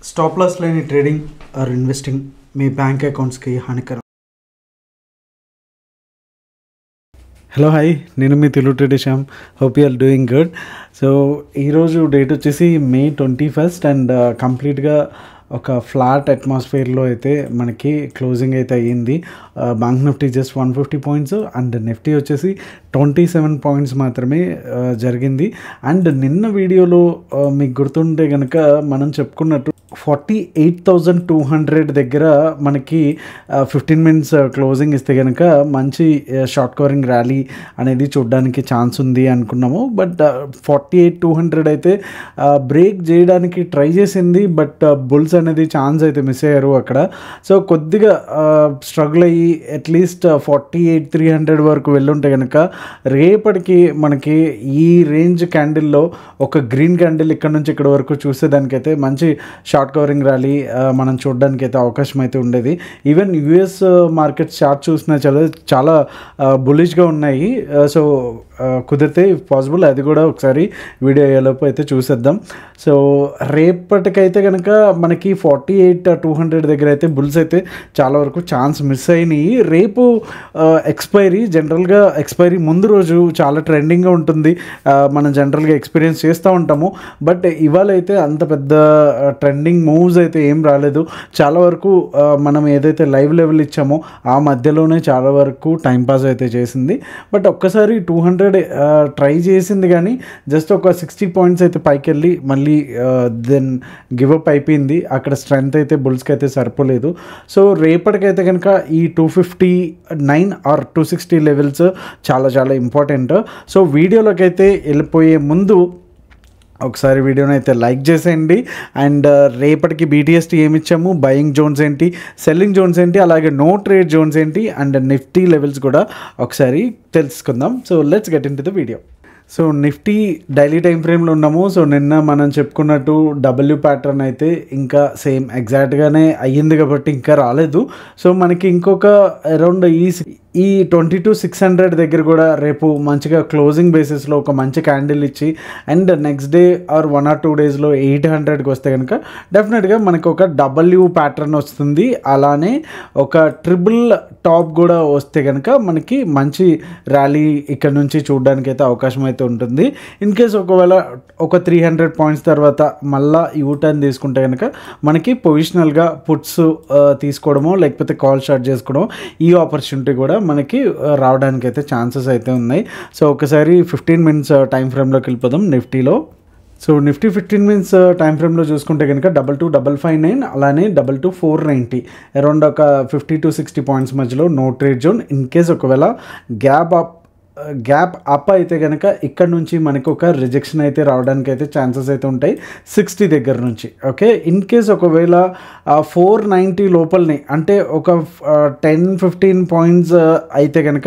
Stop loss లేని trading or investing మీ bank అకౌంట్స్కి హానికరం. హలో హాయ్, నేను మీ Telugu trader Shyam. Hope you are doing good. So ఈరోజు డేట్ వచ్చేసి May 21 అండ్ కంప్లీట్గా ఒక ఫ్లాట్ అట్మాస్ఫియర్లో అయితే మనకి క్లోజింగ్ అయితే అయ్యింది. Bank Nifty just 150 points and Nifty వచ్చేసి 27 పాయింట్స్ మాత్రమే జరిగింది. అండ్ నిన్న వీడియోలో మీకు గుర్తుంటే కనుక మనం చెప్పుకున్నట్టు 48,200 దగ్గర మనకి 15 మినిట్స్ క్లోజింగ్ ఇస్తే కనుక మంచి షార్ట్ కవరింగ్ ర్యాలీ అనేది చూడడానికి ఛాన్స్ ఉంది అనుకున్నాము. బట్ 48,200 అయితే బ్రేక్ చేయడానికి ట్రై చేసింది, బట్ బుల్స్ అనేది ఛాన్స్ అయితే మిస్ అయ్యారు అక్కడ. సో కొద్దిగా స్ట్రగుల్ అయ్యి అట్లీస్ట్ 48,300 వరకు వెళ్ళుంటే కనుక రేపటికి మనకి ఈ రేంజ్ క్యాండిల్లో ఒక గ్రీన్ క్యాండిల్ ఇక్కడ నుంచి ఇక్కడ వరకు చూసేదానికైతే మంచి షార్ట్ కవరింగ్ ర్యాలీ మనం చూడడానికి అయితే అవకాశం అయితే ఉండేది. ఈవెన్ యుఎస్ మార్కెట్ చార్ట్ చూసినా చాలా బులిష్గా ఉన్నాయి. సో కుదిరితే పాసిబుల్ అది కూడా ఒకసారి వీడియో అయ్యేలోపు అయితే చూసేద్దాం. సో రేపటికైతే కనుక మనకి 48,200 దగ్గర అయితే బుల్స్ అయితే చాలా వరకు ఛాన్స్ మిస్ అయినాయి. రేపు ఎక్స్పైరీ, జనరల్గా ఎక్స్పైరీ ముందు రోజు చాలా ట్రెండింగ్గా ఉంటుంది, మనం జనరల్గా ఎక్స్పీరియన్స్ చేస్తూ ఉంటాము. బట్ ఇవాళ అయితే అంత పెద్ద ట్రెండింగ్ మూవ్స్ అయితే ఏం రాలేదు. చాలా వరకు మనం ఏదైతే లైవ్ లెవెల్ ఇచ్చామో ఆ మధ్యలోనే చాలా వరకు టైంపాస్ అయితే చేసింది. బట్ ఒక్కసారి 200 ట్రై చేసింది, కానీ జస్ట్ ఒక 60 పాయింట్స్ అయితే పైకి వెళ్ళి మళ్ళీ దెన్ గివప్ అయిపోయింది. అక్కడ స్ట్రెంత్ అయితే బుల్స్కి అయితే సరిపోలేదు. సో రేపటికైతే కనుక ఈ 259 ఆర్ 260 లెవెల్స్ చాలా చాలా ఇంపార్టెంట్. సో వీడియోలోకి అయితే వెళ్ళిపోయే ముందు ఒకసారి వీడియోని అయితే లైక్ చేసేయండి. అండ్ రేపటికి BTST ఏమి ఇచ్చాము, బయింగ్ జోన్స్ ఏంటి, సెల్లింగ్ జోన్స్ ఏంటి, అలాగే నో ట్రేడ్ జోన్స్ ఏంటి, అండ్ నిఫ్టీ లెవెల్స్ కూడా ఒకసారి తెలుసుకుందాం. So let's get in to the video. So Nifty daily time ఫ్రేమ్లో ఉన్నాము. సో నిన్న మనం చెప్పుకున్నట్టు W ప్యాటర్న్ అయితే ఇంకా సేమ్ ఎగ్జాక్ట్గానే అయ్యింది కాబట్టి ఇంకా రాలేదు. సో మనకి ఇంకొక అరౌండ్ ఈ 22,600 దగ్గర కూడా రేపు మంచిగా క్లోజింగ్ బేసిస్లో ఒక మంచి క్యాండిల్ ఇచ్చి and next day or 1 or 2 డేస్లో 800కి వస్తే కనుక డెఫినెట్గా మనకు ఒక W ప్యాటర్న్ వస్తుంది. అలానే ఒక ట్రిపుల్ టాప్ కూడా వస్తే కనుక మనకి మంచి ర్యాలీ ఇక్కడ నుంచి చూడడానికి అయితే అవకాశం అయితే ఉంటుంది. ఇన్ కేస్ ఒకవేళ ఒక 300 పాయింట్స్ తర్వాత మళ్ళీ యూటర్న్ తీసుకుంటే కనుక మనకి పొజిషనల్గా పుట్స్ తీసుకోవడమో లేకపోతే కాల్ షార్ట్ చేసుకోవడం, ఈ ఆపర్చునిటీ కూడా మనకి రావడానికి అయితే ఛాన్సెస్ అయితే ఉన్నాయి. సో ఒకసారి 15 మినిట్స్ టైం ఫ్రేమ్లోకి వెళ్ళిపోదాం నిఫ్టీలో. సో నిఫ్టీ 15 మినిట్స్ టైం ఫ్రేమ్లో చూసుకుంటే కనుక 22,559 అలానే 22,490 అరౌండ్ ఒక 50 to 60 పాయింట్స్ మధ్యలో no trade zone. In case ఒకవేళ గ్యాప్ అప్ అయితే కనుక ఇక్కడ నుంచి మనకు ఒక రిజెక్షన్ అయితే రావడానికి అయితే ఛాన్సెస్ అయితే ఉంటాయి 60 దగ్గర నుంచి. ఓకే, ఇన్ కేస్ ఒకవేళ 490 లోపలనే అంటే ఒక 10-15 పాయింట్స్ అయితే కనుక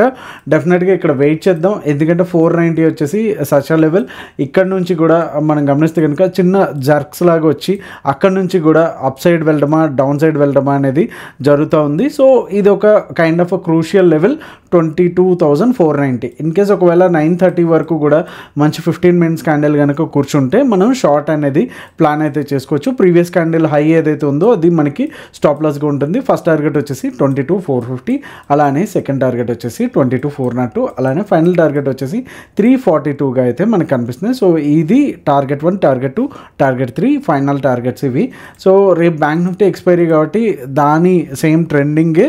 డెఫినెట్గా ఇక్కడ వెయిట్ చేద్దాం. ఎందుకంటే 490 వచ్చేసి సచ్ లెవెల్. ఇక్కడ నుంచి కూడా మనం గమనిస్తే కనుక చిన్న జర్క్స్ లాగా వచ్చి అక్కడ నుంచి కూడా అప్ సైడ్ వెళ్ళడమా డౌన్ సైడ్ వెళ్ళడమా అనేది జరుగుతూ ఉంది. సో ఇది ఒక kind of crucial level 22,490. In case ఒకవేళ 930 వరకు కూడా మంచి 15 మినిట్స్ క్యాండిల్ కనుక కూర్చుంటే మనం షార్ట్ అనేది ప్లాన్ అయితే చేసుకోవచ్చు. ప్రీవియస్ క్యాండిల్ హై ఏదైతే ఉందో అది మనకి స్టాప్ లాస్గా ఉంటుంది. ఫస్ట్ టార్గెట్ వచ్చేసి 22,450, అలానే సెకండ్ టార్గెట్ వచ్చేసి 22,402, అలానే ఫైనల్ టార్గెట్ వచ్చేసి 342గా అయితే మనకు కనిపిస్తుంది. సో ఇది target 1, target 2, target 3 final targets ఇవి. సో రేపు బ్యాంక్ నిఫ్టీ ఎక్స్పైరీ కాబట్టి దాని సేమ్ ట్రెండింగే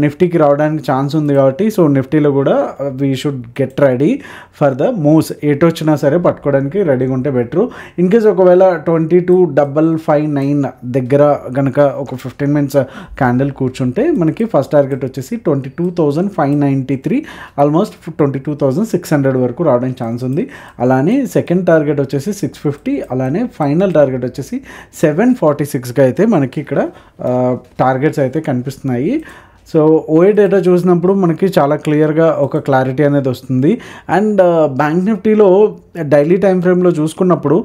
నిఫ్టీకి రావడానికి ఛాన్స్ ఉంది కాబట్టి సో నిఫ్టీలో కూడా we should get ready for the moves. ఎటు వచ్చినా సరే పట్టుకోవడానికి రెడీగా ఉంటే బెటరు. ఇన్ కేస్ ఒకవేళ 22,559 దగ్గర కనుక ఒక 15 మినిట్స్ క్యాండిల్ కూర్చుంటే మనకి ఫస్ట్ టార్గెట్ వచ్చేసి 22,593, ఆల్మోస్ట్ 22,600 వరకు రావడానికి ఛాన్స్ ఉంది. అలానే సెకండ్ టార్గెట్ వచ్చేసి 650, అలానే ఫైనల్ టార్గెట్ వచ్చేసి 746గా అయితే మనకి ఇక్కడ టార్గెట్స్ అయితే కనిపిస్తున్నాయి. సో ఓఏ డేటా చూసినప్పుడు మనకి చాలా క్లియర్గా ఒక క్లారిటీ అనేది వస్తుంది. అండ్ బ్యాంక్ నిఫ్టీలో డైలీ టైం ఫ్రేమ్లో చూసుకున్నప్పుడు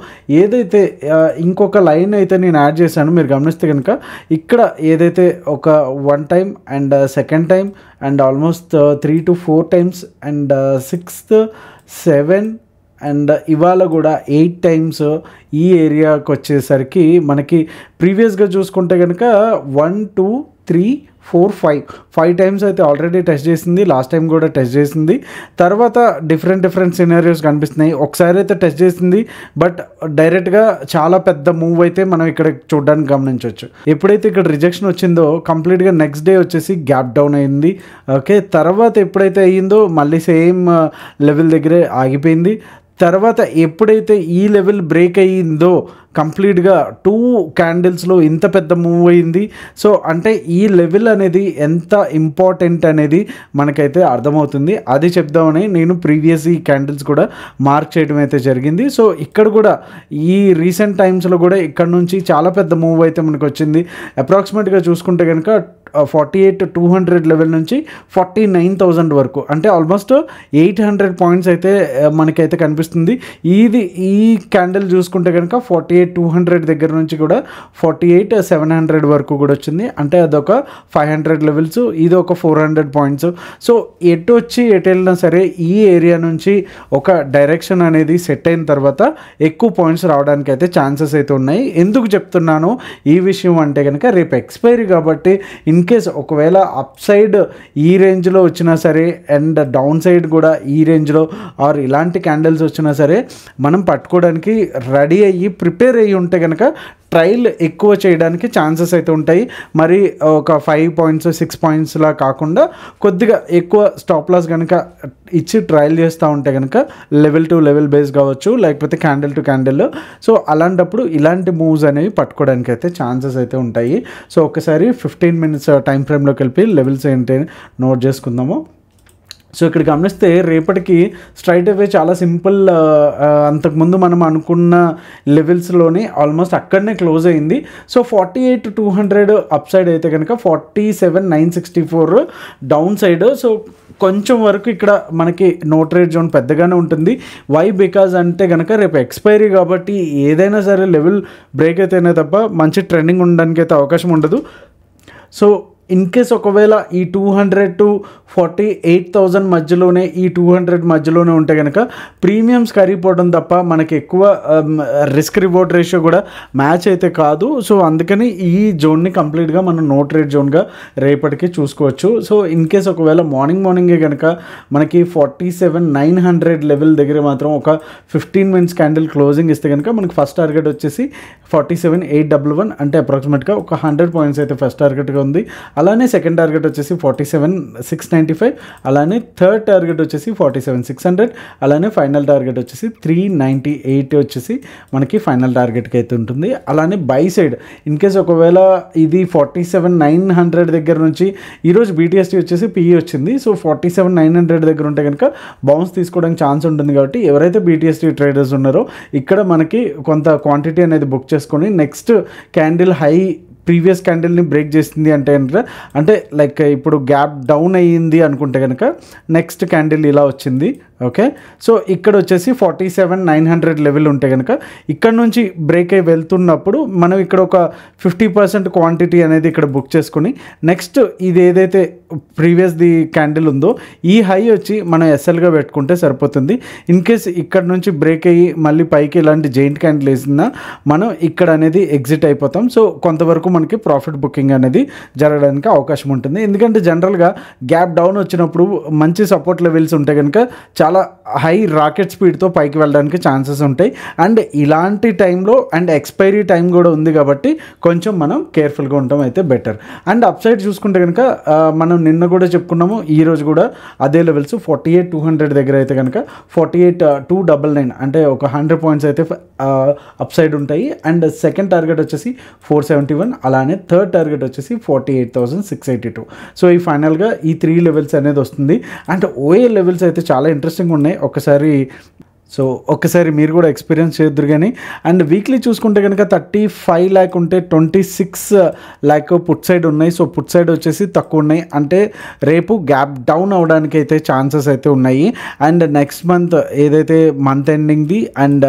ఏదైతే ఇంకొక లైన్ అయితే నేను యాడ్ చేశాను, మీరు గమనిస్తే కనుక ఇక్కడ ఏదైతే ఒక 1 time and second time and almost 3 to 4 times and 6th 7 and ఇవాళ కూడా 8 టైమ్స్ ఈ ఏరియాకి వచ్చేసరికి మనకి ప్రీవియస్గా చూసుకుంటే కనుక 1 2 3 4 5 టైమ్స్ అయితే ఆల్రెడీ టెస్ట్ చేసింది, లాస్ట్ టైం కూడా టెస్ట్ చేసింది. తర్వాత డిఫరెంట్ సినారియోస్ కనిపిస్తున్నాయి. ఒకసారి అయితే టెస్ట్ చేసింది, బట్ డైరెక్ట్గా చాలా పెద్ద మూవ్ అయితే మనం ఇక్కడ చూడడానికి గమనించవచ్చు. ఎప్పుడైతే ఇక్కడ రిజెక్షన్ వచ్చిందో కంప్లీట్గా నెక్స్ట్ డే వచ్చేసి గ్యాప్ డౌన్ అయింది. ఓకే, తర్వాత ఎప్పుడైతే అయ్యిందో మళ్ళీ సేమ్ లెవెల్ దగ్గరే ఆగిపోయింది. తర్వాత ఎప్పుడైతే ఈ లెవెల్ బ్రేక్ అయ్యిందో కంప్లీట్గా 2 క్యాండిల్స్లో ఇంత పెద్ద మూవ్ అయింది. సో అంటే ఈ లెవెల్ అనేది ఎంత ఇంపార్టెంట్ అనేది మనకైతే అర్థమవుతుంది. అది చెప్దామని నేను ప్రీవియస్ ఈ క్యాండిల్స్ కూడా మార్క్ చేయడం అయితే జరిగింది. సో ఇక్కడ కూడా ఈ రీసెంట్ టైమ్స్లో కూడా ఇక్కడ నుంచి చాలా పెద్ద మూవ్ అయితే మనకు వచ్చింది. అప్రాక్సిమేట్గా చూసుకుంటే కనుక 48,200 లెవెల్ నుంచి 49,000 వరకు, అంటే ఆల్మోస్ట్ 800 పాయింట్స్ అయితే మనకైతే కనిపిస్తుంది. ఈ క్యాండిల్ చూసుకుంటే కనుక 48,200 దగ్గర నుంచి కూడా 48,700 వరకు కూడా వచ్చింది. అంటే అదొక 500 లెవెల్స్, ఇది ఒక 400 పాయింట్స్. సో ఎటు వచ్చి ఎటు వెళ్ళినా సరే ఈ ఏరియా నుంచి ఒక డైరెక్షన్ అనేది సెట్ అయిన తర్వాత ఎక్కువ పాయింట్స్ రావడానికి అయితే ఛాన్సెస్ అయితే ఉన్నాయి. ఎందుకు చెప్తున్నాను ఈ విషయం అంటే కనుక రేపు ఎక్స్పైరీ కాబట్టి ఇన్ కేస్ ఒకవేళ అప్ సైడ్ ఈ రేంజ్లో వచ్చినా సరే అండ్ డౌన్ సైడ్ కూడా ఈ రేంజ్లో ఆర్ ఇలాంటి క్యాండిల్స్ వచ్చినా సరే మనం పట్టుకోవడానికి రెడీ అయ్యి ప్రిపేర్ అయ్యి ఉంటే కనుక ట్రయల్ ఎక్కువ చేయడానికి ఛాన్సెస్ అయితే ఉంటాయి. మరి ఒక 5 పాయింట్స్ 6 పాయింట్స్లా కాకుండా కొద్దిగా ఎక్కువ స్టాప్ లాస్ కనుక ఇచ్చి ట్రయల్ చేస్తూ ఉంటే కనుక లెవెల్ టు లెవెల్ బేస్ కావచ్చు, లేకపోతే క్యాండిల్ టు క్యాండిల్. సో అలాంటప్పుడు ఇలాంటి మూవ్స్ అనేవి పట్టుకోవడానికి అయితే ఛాన్సెస్ అయితే ఉంటాయి. సో ఒకసారి 15 మినిట్స్ టైం ఫ్రేమ్లోకి వెళ్ళి లెవెల్స్ ఏంటి నోట్ చేసుకుందాము. సో ఇక్కడ గమనిస్తే రేపటికి స్ట్రైట్ అవే చాలా సింపుల్, అంతకుముందు మనం అనుకున్న లెవెల్స్లోనే ఆల్మోస్ట్ అక్కడనే క్లోజ్ అయింది. సో 48,200 అప్ సైడ్ అయితే కనుక 47,964 డౌన్ సైడ్. సో కొంచెం వరకు ఇక్కడ మనకి నో ట్రేడ్ జోన్ పెద్దగానే ఉంటుంది. వై బికాజ్ అంటే కనుక రేపు ఎక్స్పైరీ కాబట్టి ఏదైనా సరే లెవెల్ బ్రేక్ అయితేనే తప్ప మంచి ట్రెండింగ్ ఉండడానికి అయితే అవకాశం ఉండదు. సో ఇన్ కేస్ ఒకవేళ ఈ 200 to 48,000 మధ్యలోనే, ఈ 200 మధ్యలోనే ఉంటే కనుక ప్రీమియమ్స్ కరిగిపోవడం తప్ప మనకి ఎక్కువ రిస్క్ రివార్డ్ రేషియో కూడా మ్యాచ్ అయితే కాదు. సో అందుకని ఈ జోన్ని కంప్లీట్గా మనం నో ట్రేడ్ జోన్గా రేపటికి చూసుకోవచ్చు. సో ఇన్ కేస్ ఒకవేళ మార్నింగే కనుక మనకి 47,900 లెవెల్ దగ్గర మాత్రం ఒక 15 మినిట్స్ క్యాండిల్ క్లోజింగ్ ఇస్తే కనుక మనకి ఫస్ట్ టార్గెట్ వచ్చేసి 47,811, అంటే అప్రాక్సిమేట్గా ఒక 100 పాయింట్స్ అయితే ఫస్ట్ టార్గెట్గా ఉంది. అలానే సెకండ్ టార్గెట్ వచ్చేసి 47,695, అలానే థర్డ్ టార్గెట్ వచ్చేసి 47,600, అలానే ఫైనల్ టార్గెట్ వచ్చేసి 398 వచ్చేసి మనకి ఫైనల్ టార్గెట్కి అయితే ఉంటుంది. అలానే బై సైడ్ ఇన్ కేస్ ఒకవేళ ఇది 47,900 దగ్గర నుంచి ఈరోజు BTST వచ్చేసి PE వచ్చింది. సో 47,900 దగ్గర ఉంటే కనుక బౌన్స్ తీసుకోవడానికి ఛాన్స్ ఉంటుంది. కాబట్టి ఎవరైతే BTST ట్రేడర్స్ ఉన్నారో ఇక్కడ మనకి కొంత క్వాంటిటీ అనేది బుక్ చేసుకొని నెక్స్ట్ క్యాండిల్ హై ప్రీవియస్ క్యాండిల్ని బ్రేక్ చేసింది అంటే లైక్ ఇప్పుడు గ్యాప్ డౌన్ అయ్యింది అనుకుంటే కనుక నెక్స్ట్ క్యాండిల్ ఇలా వచ్చింది. ఓకే, సో ఇక్కడ వచ్చేసి 47,900 లెవెల్ ఉంటే కనుక ఇక్కడ నుంచి బ్రేక్ అయి వెళ్తున్నప్పుడు మనం ఇక్కడ ఒక 50% క్వాంటిటీ అనేది ఇక్కడ బుక్ చేసుకుని నెక్స్ట్ ఇది ఏదైతే ప్రీవియస్ది క్యాండిల్ ఉందో ఈ హై వచ్చి మనం SLగా పెట్టుకుంటే సరిపోతుంది. ఇన్ కేస్ ఇక్కడ నుంచి బ్రేక్ అయ్యి మళ్ళీ పైకి ఇలాంటి జైంట్ క్యాండిల్ వేసినా మనం ఇక్కడ అనేది ఎగ్జిట్ అయిపోతాం. సో కొంతవరకు మనకి ప్రాఫిట్ బుకింగ్ అనేది జరగడానికి అవకాశం ఉంటుంది. ఎందుకంటే జనరల్గా గ్యాప్ డౌన్ వచ్చినప్పుడు మంచి సపోర్ట్ లెవెల్స్ ఉంటే కనుక చాలా హై రాకెట్ స్పీడ్తో పైకి వెళ్ళడానికి ఛాన్సెస్ ఉంటాయి. అండ్ ఇలాంటి టైంలో అండ్ ఎక్స్పైరీ టైం కూడా ఉంది కాబట్టి కొంచెం మనం కేర్ఫుల్గా ఉండటం అయితే బెటర్. అండ్ అప్ సైడ్ చూసుకుంటే కనుక మనం నిన్న కూడా చెప్పుకున్నాము, ఈరోజు కూడా అదే లెవెల్స్ 48,200 దగ్గర అయితే కనుక 48,299 అంటే ఒక 100 పాయింట్స్ అయితే అప్ సైడ్ ఉంటాయి. అండ్ సెకండ్ టార్గెట్ వచ్చేసి 471, అలానే థర్డ్ టార్గెట్ వచ్చేసి 48,682. సో ఈ ఫైనల్గా ఈ 3 లెవెల్స్ అనేది వస్తుంది. అండ్ OA లెవెల్స్ అయితే చాలా ఇంట్రెస్టింగ్ ఉన్నాయి. ఒక్కసారి మీరు కూడా ఎక్స్పీరియన్స్ చేద్దరు. కానీ అండ్ వీక్లీ చూసుకుంటే కనుక 35 lakh ఉంటే 26 lakh పుట్ సైడ్ ఉన్నాయి. సో పుట్ సైడ్ వచ్చేసి తక్కువ ఉన్నాయి, అంటే రేపు గ్యాప్ డౌన్ అవడానికి అయితే ఛాన్సెస్ అయితే ఉన్నాయి. అండ్ నెక్స్ట్ మంత్ ఏదైతే మంత్ ఎండింగ్ది అండ్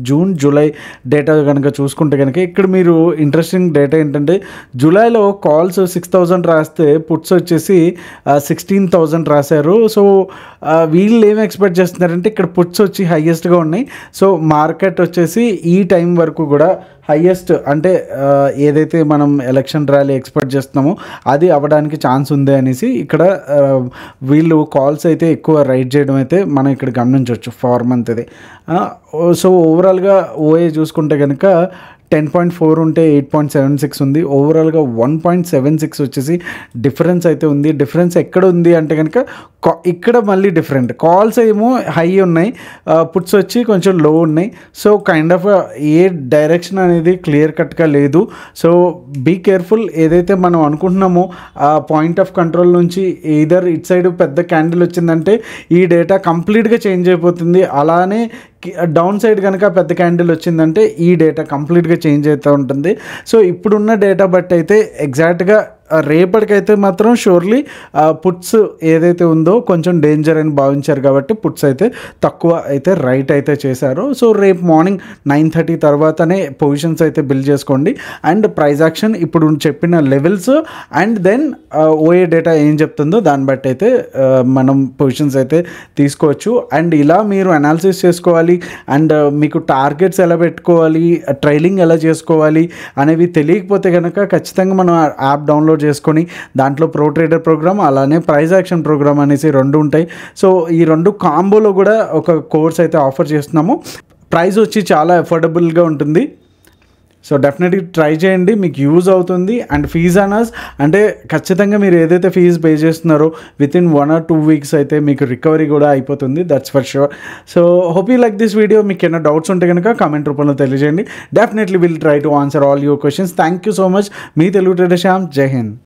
జూన్ జూలై డేటా కనుక చూసుకుంటే కనుక ఇక్కడ మీరు ఇంట్రెస్టింగ్ డేటా ఏంటంటే జూలైలో కాల్స్ 6,000 రాస్తే పుట్స్ వచ్చేసి 16,000 రాశారు. సో వీళ్ళు ఏం ఎక్స్పెక్ట్ చేస్తున్నారంటే ఇక్కడ పుట్స్ వచ్చి హైయెస్ట్ హైయెస్ట్గా ఉన్నాయి. సో మార్కెట్ వచ్చేసి ఈ టైం వరకు కూడా హైయెస్ట్ అంటే ఏదైతే మనం ఎలక్షన్ ర్యాలీ ఎక్స్పెక్ట్ చేస్తున్నామో అది అవ్వడానికి ఛాన్స్ ఉంది అనేసి ఇక్కడ వీళ్ళు కాల్స్ అయితే ఎక్కువ రైట్ చేయడం అయితే మనం ఇక్కడ గమనించవచ్చు 4 మంత్ది. సో ఓవరాల్గా ఓఏ చూసుకుంటే కనుక 10.4 ఉంటే 8.76 ఉంది. ఓవరాల్గా 1.76 వచ్చేసి డిఫరెన్స్ అయితే ఉంది. డిఫరెన్స్ ఎక్కడ ఉంది అంటే కనుక ఇక్కడ మళ్ళీ డిఫరెంట్ కాల్స్ ఏమో హై ఉన్నాయి, పుట్స్ వచ్చి కొంచెం లో ఉన్నాయి. So kind of a direction అనేది క్లియర్ కట్గా లేదు. So be careful. ఏదైతే మనం అనుకుంటున్నామో ఆ పాయింట్ ఆఫ్ కంట్రోల్ నుంచి ఈదర్ ఇట్ సైడ్ పెద్ద క్యాండిల్ వచ్చిందంటే ఈ డేటా కంప్లీట్గా చేంజ్ అయిపోతుంది. అలానే డౌన్ సైడ్ కనుక పెద్ద క్యాండిల్ వచ్చిందంటే ఈ డేటా కంప్లీట్గా చేంజ్ అవుతూ ఉంటుంది. సో ఇప్పుడున్న డేటా బట్టి అయితే ఎగ్జాక్ట్గా రేపటికైతే మాత్రం షూర్లీ పుట్స్ ఏదైతే ఉందో కొంచెం డేంజర్ అని భావించారు కాబట్టి పుట్స్ అయితే తక్కువ అయితే రైట్ అయితే చేశారు. సో రేపు మార్నింగ్ 9:30 తర్వాతనే పొజిషన్స్ అయితే బిల్డ్ చేసుకోండి. అండ్ ప్రైస్ యాక్షన్ ఇప్పుడు చెప్పిన లెవెల్స్ అండ్ దెన్ ఓఏ డేటా ఏం చెప్తుందో దాన్ని బట్టి అయితే మనం పొజిషన్స్ అయితే తీసుకోవచ్చు. అండ్ ఇలా మీరు అనాలిసిస్ చేసుకోవాలి అండ్ మీకు టార్గెట్స్ ఎలా పెట్టుకోవాలి, ట్రైలింగ్ ఎలా చేసుకోవాలి అనేవి తెలియకపోతే కనుక ఖచ్చితంగా మనం యాప్ డౌన్లోడ్ చేసుకొని దాంట్లో ప్రో ట్రేడర్ ప్రోగ్రామ్ అలానే ప్రైస్ యాక్షన్ ప్రోగ్రామ్ అనేసి 2 ఉంటాయి. సో ఈ 2 కాంబోలో కూడా ఒక కోర్స్ అయితే ఆఫర్ చేస్తున్నాము. ప్రైస్ వచ్చి చాలా అఫోర్డబుల్గా ఉంటుంది. సో డెఫినెట్గా ట్రై చేయండి, మీకు యూజ్ అవుతుంది. అండ్ ఫీజ్ అనర్స్ అంటే ఖచ్చితంగా మీరు ఏదైతే ఫీజు పే చేస్తున్నారో వితిన్ 1 or 2 వీక్స్ అయితే మీకు రికవరీ కూడా అయిపోతుంది. That's for sure. So hope you like this video. మీకు ఏమైనా డౌట్స్ ఉంటే కనుక కామెంట్ రూపంలో తెలియజేయండి. Definitely will try to answer all your questions. Thank you so much. Me Telugu trader Shyam. జై హింద్.